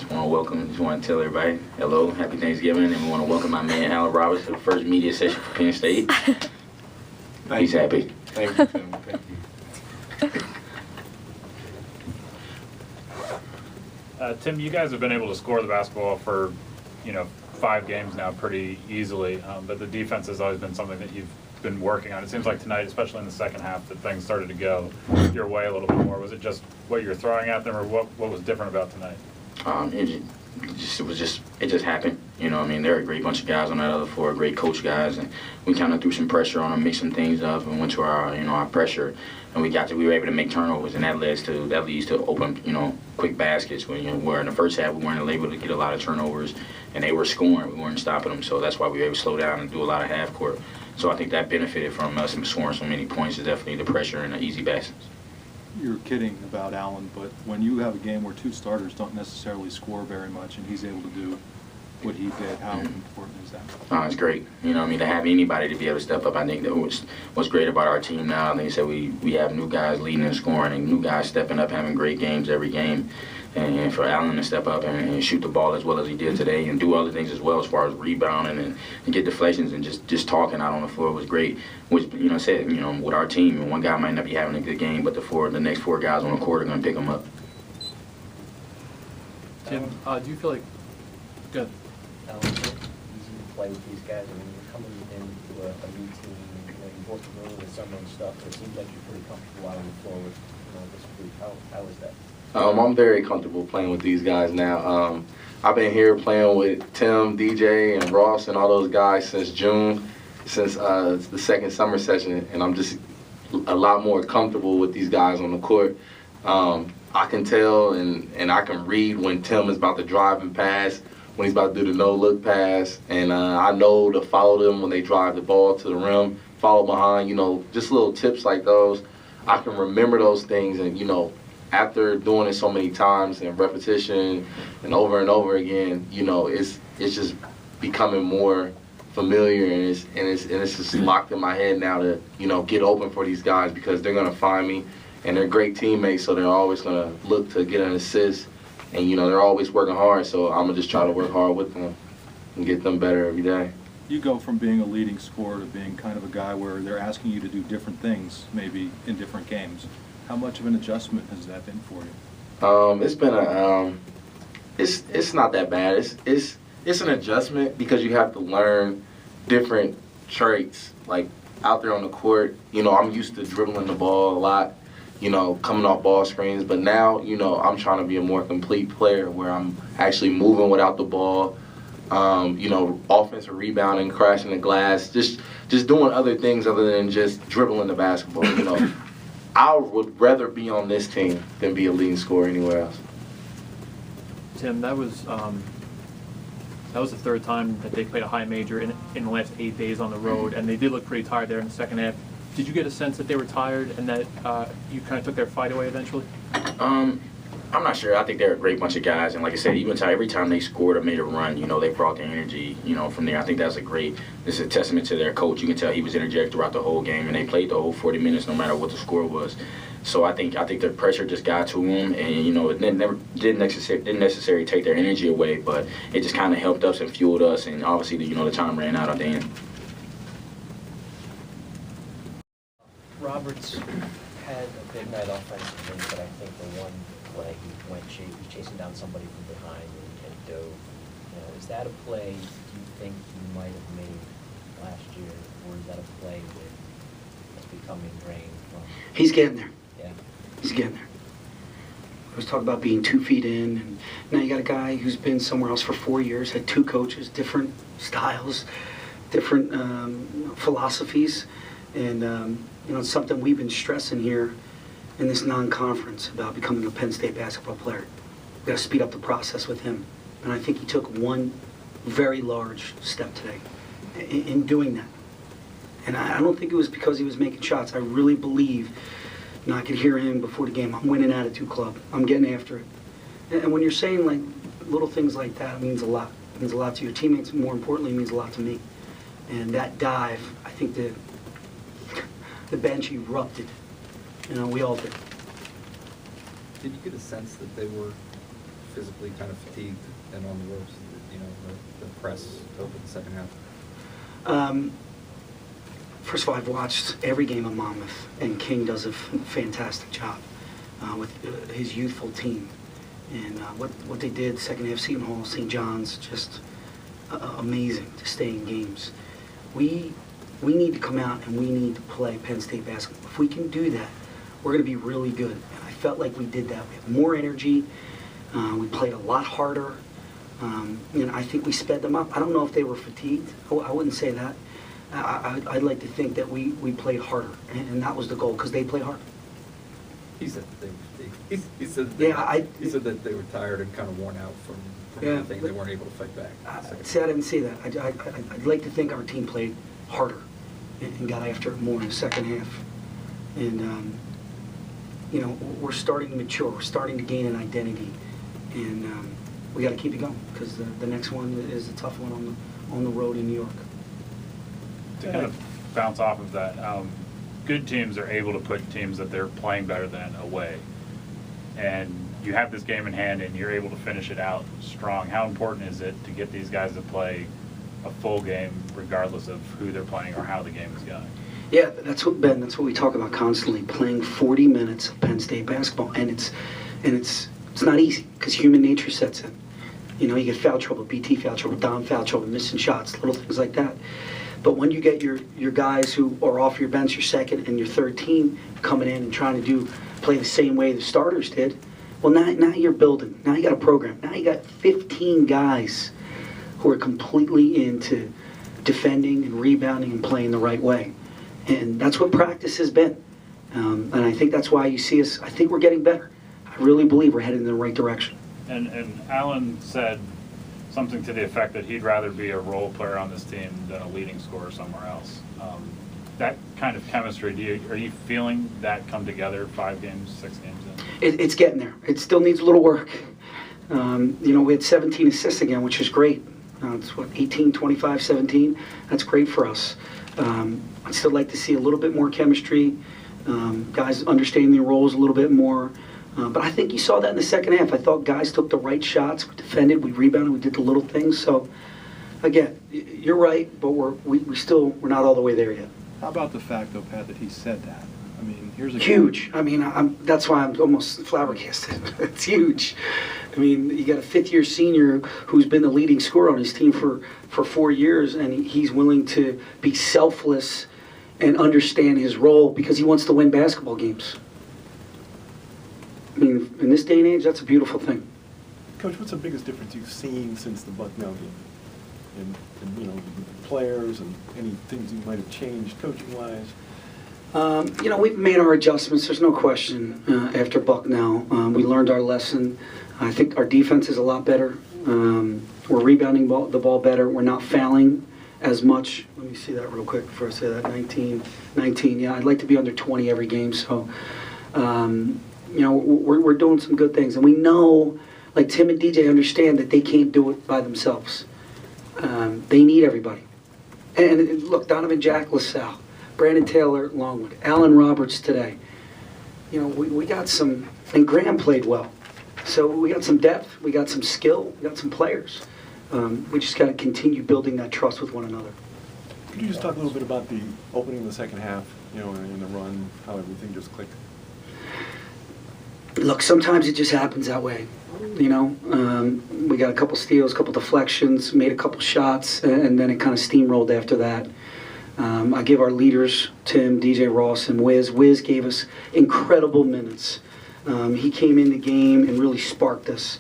Just want to tell everybody hello, happy Thanksgiving, and we want to welcome my man Alan Roberts to the first media session for Penn State. He's happy. Thank you, Tim. Thank you. Tim, you guys have been able to score the basketball for, 5 games now pretty easily, but the defense has always been something that you've been working on. It seems like tonight, especially in the second half, that things started to go your way a little bit more. Was it just what you're throwing at them, or what was different about tonight? It just happened. They're a great bunch of guys on that other floor, great coach guys, and we kind of threw some pressure on them, mixed some things up, and went to our pressure, and we were able to make turnovers, and that leads to open, quick baskets. Where in the first half we weren't able to get a lot of turnovers, and they were scoring, we weren't stopping them, so that's why we were able to slow down and do a lot of half court. So I think that benefited from us scoring so many points. Is definitely the pressure and the easy baskets. You're kidding about Allen, but when you have a game where 2 starters don't necessarily score very much and he's able to do what he did, how important is that? It's great. To have anybody to be able to step up, I think that what's great about our team now. I think so we have new guys leading and scoring, and new guys stepping up, having great games every game. And for Allen to step up and shoot the ball as well as he did today, and do other things as well as far as rebounding and get deflections and just talking out on the floor was great. Which with our team, one guy might not be having a good game, but the next 4 guys on the court are going to pick him up. Tim, do you feel like good? Easy to play with these guys. You're coming into a new team. You've worked really with some of the stuff, but it seems like you're pretty comfortable out on the floor with this group. How is that? I'm very comfortable playing with these guys now. I've been here playing with Tim, DJ, and Ross and all those guys since June, since the second summer session, and I'm just a lot more comfortable with these guys on the court. I can tell and I can read when Tim is about to drive and pass, when he's about to do the no-look pass, and I know to follow them when they drive the ball to the rim, follow behind, just little tips like those. I can remember those things, and, after doing it so many times and repetition and over again, it's just becoming more familiar, and it's just locked in my head now to get open for these guys, because they're gonna find me, and they're great teammates, so they're always gonna look to get an assist, and they're always working hard, so I'm gonna just try to work hard with them and get them better every day. You go from being a leading scorer to being kind of a guy where they're asking you to do different things, maybe in different games. How much of an adjustment has that been for you? It's been it's not that bad. It's an adjustment, because you have to learn different traits. Like out there on the court, I'm used to dribbling the ball a lot, coming off ball screens. But now, I'm trying to be a more complete player, where I'm actually moving without the ball. Offensive rebounding, crashing the glass, just doing other things other than just dribbling the basketball. I would rather be on this team than be a leading scorer anywhere else. Tim, that was the 3rd time that they played a high major in the last 8 days on the road, and they did look pretty tired there in the second half. Did you get a sense that they were tired and that you kind of took their fight away eventually? I'm not sure. I think they're a great bunch of guys, and like I said, even every time they scored or made a run, they brought the energy, from there. I think that's this is a testament to their coach. You can tell he was energetic throughout the whole game, and they played the whole 40 minutes no matter what the score was. So I think the pressure just got to them, and it didn't necessarily take their energy away, but it just kind of helped us and fueled us, and obviously the time ran out at the end. Roberts had a big night offensively, but I think the one play he was chasing down somebody from behind and dove. Is that a play you think you might have made last year, or is that a play that's becoming ingrained from? He's getting there. Yeah. He's getting there. I was talking about being 2 feet in, and now you got a guy who's been somewhere else for 4 years, had 2 coaches, different styles, different philosophies, and it's something we've been stressing here in this non-conference about becoming a Penn State basketball player. We've got to speed up the process with him. And I think he took one very large step today in doing that. And I don't think it was because he was making shots. I really believe, I could hear him before the game, I'm winning attitude club. I'm getting after it. And when you're saying like little things like that, it means a lot. It means a lot to your teammates. More importantly, it means a lot to me. And that dive, I think the bench erupted. We all did. Did you get a sense that they were physically kind of fatigued and on the ropes, you know, the press to open the second half? First of all, I've watched every game of Monmouth, and King does a fantastic job with his youthful team. And what they did, second half, Seton Hall, St. John's, just amazing to stay in games. We need to come out and we need to play Penn State basketball. If we can do that, we're going to be really good. And I felt like we did that. We have more energy. We played a lot harder. And I think we sped them up. I don't know if they were fatigued. I wouldn't say that. I'd like to think that we played harder, and that was the goal, because they play hard. He said that he said that they were tired and kind of worn out from everything. They weren't able to fight back. See, I didn't see that. I'd like to think our team played harder and got after it more in the second half. And, you know, we're starting to mature. We're starting to gain an identity. And we got to keep it going, because the next one is a tough one on the road in New York. To kind of bounce off of that, good teams are able to put teams that they're playing better than away. And you have this game in hand and you're able to finish it out strong. How important is it to get these guys to play a full game regardless of who they're playing or how the game is going? Yeah, that's what we talk about constantly, playing 40 minutes of Penn State basketball. And it's not easy, because human nature sets in. You know, you get foul trouble, BT foul trouble, Dom foul trouble, missing shots, little things like that. But when you get your guys who are off your bench, your second and your third team, coming in and trying to play the same way the starters did, well, now you're building. Now you got a program. Now you got 15 guys who are completely into defending and rebounding and playing the right way. And that's what practice has been. And I think that's why you see us, I think we're getting better. I really believe we're headed in the right direction. And Alan said something to the effect that he'd rather be a role player on this team than a leading scorer somewhere else. That kind of chemistry, are you feeling that come together 5 games, 6 games in? It's getting there. It still needs a little work. You know, we had 17 assists again, which is great. It's what, 18, 25, 17? That's great for us. I'd still like to see a little bit more chemistry, guys understanding their roles a little bit more. But I think you saw that in the second half. I thought guys took the right shots. We defended, we rebounded, we did the little things. So, again, you're right, but we're not all the way there yet. How about the fact, though, Pat, that he said that? I mean, here's a huge. I mean, that's why I'm almost flabbergasted. It's huge. I mean, you got a fifth-year senior who's been the leading scorer on his team for 4 years, and he's willing to be selfless and understand his role because he wants to win basketball games. I mean, in this day and age, that's a beautiful thing. Coach, what's the biggest difference you've seen since the Bucknell game? And you know, players and any things you might have changed coaching-wise? You know, we've made our adjustments, there's no question, after Bucknell. We learned our lesson. I think our defense is a lot better. We're rebounding the ball better. We're not fouling as much. Let me see that real quick before I say that. 19. Yeah, I'd like to be under 20 every game. So, you know, we're doing some good things. And we know, like Tim and DJ understand that they can't do it by themselves. They need everybody. And look, Donovan Jack, LaSalle, Brandon Taylor, Longwood, Alan Roberts today. You know, we got some, and Graham played well. So we got some depth, we got some skill, we got some players. We just got to continue building that trust with one another. Could you just talk a little bit about the opening of the second half, you know, in the run, how everything just clicked? Look, sometimes it just happens that way. You know, we got a couple steals, a couple deflections, made a couple shots, and then it kind of steamrolled after that. I give our leaders, Tim, DJ Ross, and Wiz. Wiz gave us incredible minutes. He came in the game and really sparked us,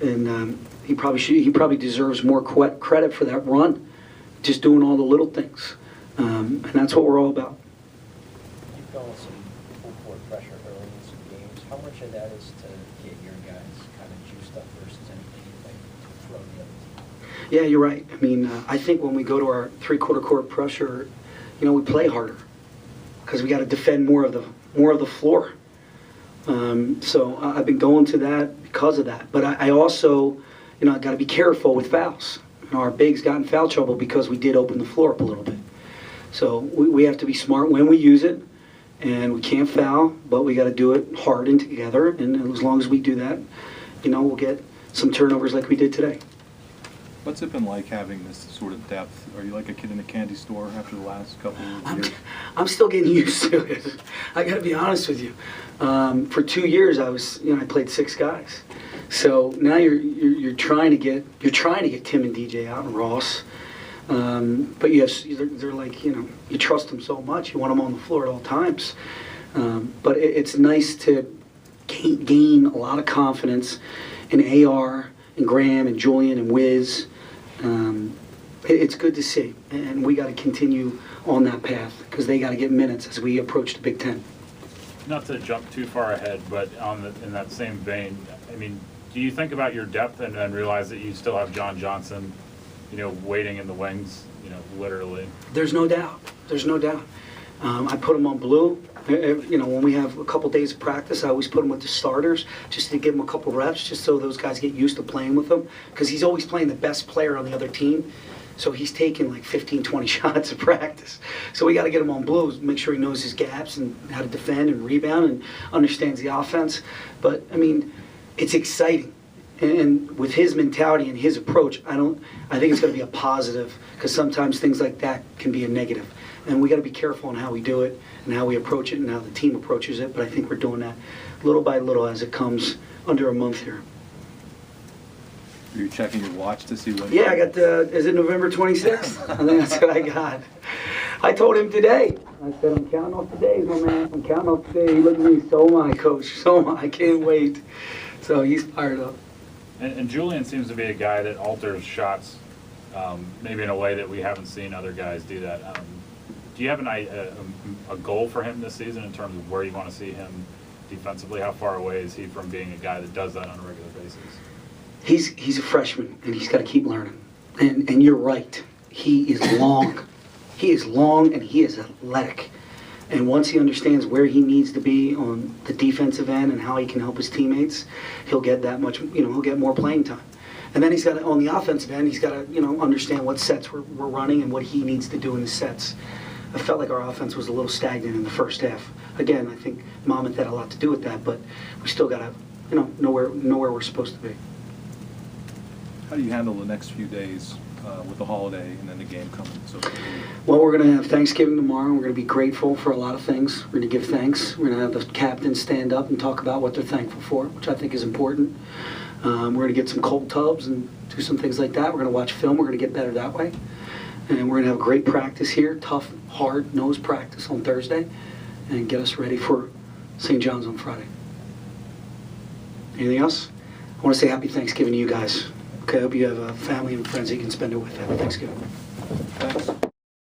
and he probably deserves more credit for that run, just doing all the little things, and that's what we're all about. You've gone with some full court pressure early in some games. How much of that is to get your guys kind of juiced up versus anything you might throw the other team? Yeah, you're right. I mean, I think when we go to our three-quarter court pressure, you know, we play harder because we got to defend more of the floor. So I've been going to that because of that. But I also, you know, I got to be careful with fouls. You know, our bigs got in foul trouble because we did open the floor up a little bit. So we have to be smart when we use it, and we can't foul, but we got to do it hard and together. And as long as we do that, you know, we'll get some turnovers like we did today. What's it been like having this sort of depth? Are you like a kid in a candy store after the last couple of years? I'm still getting used to it. I got to be honest with you. For 2 years, I played 6 guys. So now you're trying to get Tim and DJ out and Ross. But they're like, you trust them so much. You want them on the floor at all times. But it's nice to gain a lot of confidence in AR and Graham and Julian and Wiz. It's good to see, and we got to continue on that path because they got to get minutes as we approach the Big Ten. Not to jump too far ahead, but in that same vein, I mean, do you think about your depth and then realize that you still have John Johnson, waiting in the wings, literally? There's no doubt. There's no doubt. I put him on blue. When we have a couple days of practice, I always put him with the starters just to give him a couple reps, just so those guys get used to playing with him. Because he's always playing the best player on the other team. So he's taking like 15, 20 shots of practice. So we got to get him on blue, make sure he knows his gaps and how to defend and rebound and understands the offense. But, I mean, it's exciting. And with his mentality and his approach, I think it's going to be a positive because sometimes things like that can be a negative. And we got to be careful on how we do it and how we approach it and how the team approaches it. But I think we're doing that little by little as it comes under a month here. Are you checking your watch to see what? Yeah, I got is it November 26th? I think that's what I got. I told him today. I said, I'm counting off the days, my man. I'm counting off the days. He looked at me, so am I, Coach. So am I. I can't wait. So he's fired up. And Julian seems to be a guy that alters shots, maybe in a way that we haven't seen other guys do that. Do you have a goal for him this season in terms of where you want to see him defensively? How far away is he from being a guy that does that on a regular basis? He's a freshman, and he's got to keep learning. And you're right. He is long. He is long, and he is athletic. And once he understands where he needs to be on the defensive end and how he can help his teammates, he'll get that much, he'll get more playing time. And then he's got to, on the offensive end, he's got to, understand what sets we're running and what he needs to do in the sets. I felt like our offense was a little stagnant in the first half. Again, I think Monmouth had a lot to do with that, but we still got to, know where we're supposed to be. How do you handle the next few days with the holiday and then the game coming? Well, we're going to have Thanksgiving tomorrow. We're going to be grateful for a lot of things. We're going to give thanks. We're going to have the captains stand up and talk about what they're thankful for, which I think is important. We're going to get some cold tubs and do some things like that. We're going to watch film. We're going to get better that way. And we're going to have a great practice here, tough, hard-nosed practice on Thursday, and get us ready for St. John's on Friday. Anything else? I want to say happy Thanksgiving to you guys. Okay, I hope you have a family and friends that you can spend it with. Happy Thanksgiving. Thanks.